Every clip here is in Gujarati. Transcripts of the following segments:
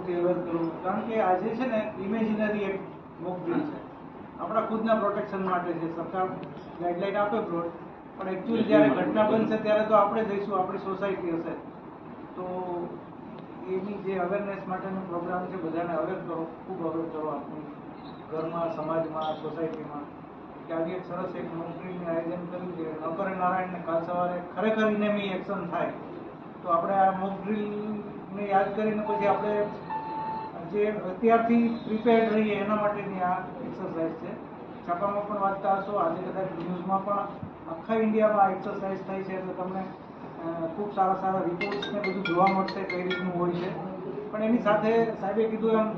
સપોર્ટથી અવેર કરવું, કારણ કે આજે છે ને ઇમેજિનરી એક મોક ડ્રીલ છે, આપણા ખુદના પ્રોટેક્શન માટે છે. સરકાર ગાઈડલાઈન આપે બ્રોડ, પણ એકચ્યુઅલી જ્યારે ઘટના બનશે ત્યારે તો આપણે જઈશું, આપણી સોસાયટી હશે. તો એની જે અવેરનેસ માટેનો પ્રોગ્રામ છે, બધાને અવેર કરો, ખૂબ અવેર કરો આપણી ઘરમાં, સમાજમાં, સોસાયટીમાં, કે આવી એક સરસ એક મોક ડ્રીલનું આયોજન કર્યું છે. નકરે નારાયણને કાલ સવારે ખરેખર ઇનેમી એક્શન થાય તો આપણે આ મોક ડ્રીલને યાદ કરીને પછી આપણે જે અત્યારથી પ્રિપેર્ડ રહીએ એના માટેની આ એક્સરસાઇઝ છે. છાપામાં પણ વાંચતા હશો, આજે કદાચ ન્યૂઝમાં પણ આખા ઇન્ડિયામાં આ એક્સરસાઇઝ થાય છે, એટલે તમને ખૂબ સારા સારા રિપોર્ટ્સ ને બધું જોવા મળશે કઈ રીતનું હોય છે. પણ એની સાથે સાહેબે કીધું એમ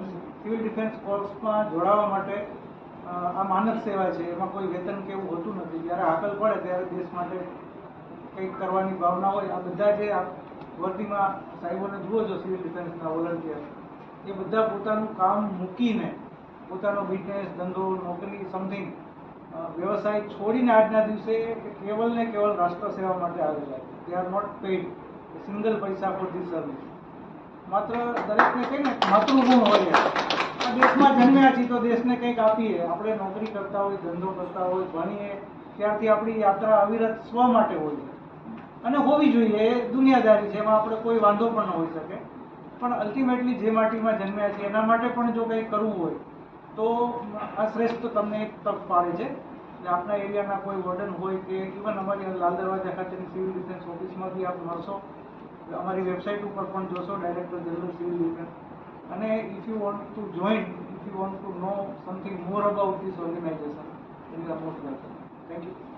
સિવિલ ડિફેન્સ કોર્સમાં જોડાવા માટે આ માનવ સેવા છે, એમાં કોઈ વેતન કે એવું હોતું નથી. જ્યારે હાકલ પડે ત્યારે દેશ માટે કંઈક કરવાની ભાવના હોય. આ બધા જે વર્દીમાં સાહેબોને જુઓ છો, સિવિલ ડિફેન્સના વોલન્ટિયર, એ બધા પોતાનું કામ મૂકીને, પોતાનો બિઝનેસ, ધંધો, નોકરી, સમથિંગ વ્યવસાય છોડીને આજના દિવસે કેવલ ને કેવલ રાષ્ટ્ર સેવા માટે આવેલા છે. They are not paid single પૈસા ફોર ધીસ સર્વિસ. માત્ર દરેકને કહીને માતૃગુણ હોય, આ દેશમાં જન્મ્યા છીએ તો દેશને કંઈક આપીએ. આપણે નોકરી કરતા હોય, ધંધો કરતા હોય, ભણીએ ત્યારથી આપણી યાત્રા અવિરત સ્વ માટે હોય છે અને હોવી જોઈએ. એ દુનિયાદારી છે, એમાં આપણે કોઈ વાંધો પણ ન હોઈ શકે. પણ અલ્ટિમેટલી જે માટીમાં જન્મ્યા છે એના માટે પણ જો કંઈ કરવું હોય તો આ શ્રેષ્ઠ તમને એક તક પાડે છે. એટલે આપણા એરિયાના કોઈ વોર્ડન હોય કે ઇવન અમારી લાલ દરવાજા ખાતેની સિવિલ ડિફેન્સ ઓફિસમાં બી આપ મળશો, અમારી વેબસાઇટ ઉપર પણ જોશો, ડાયરેક્ટર જનરલ સિવિલ ડિફેન્સ. અને if you want to join, if you want to know something more about this organization, you are most welcome. Thank you.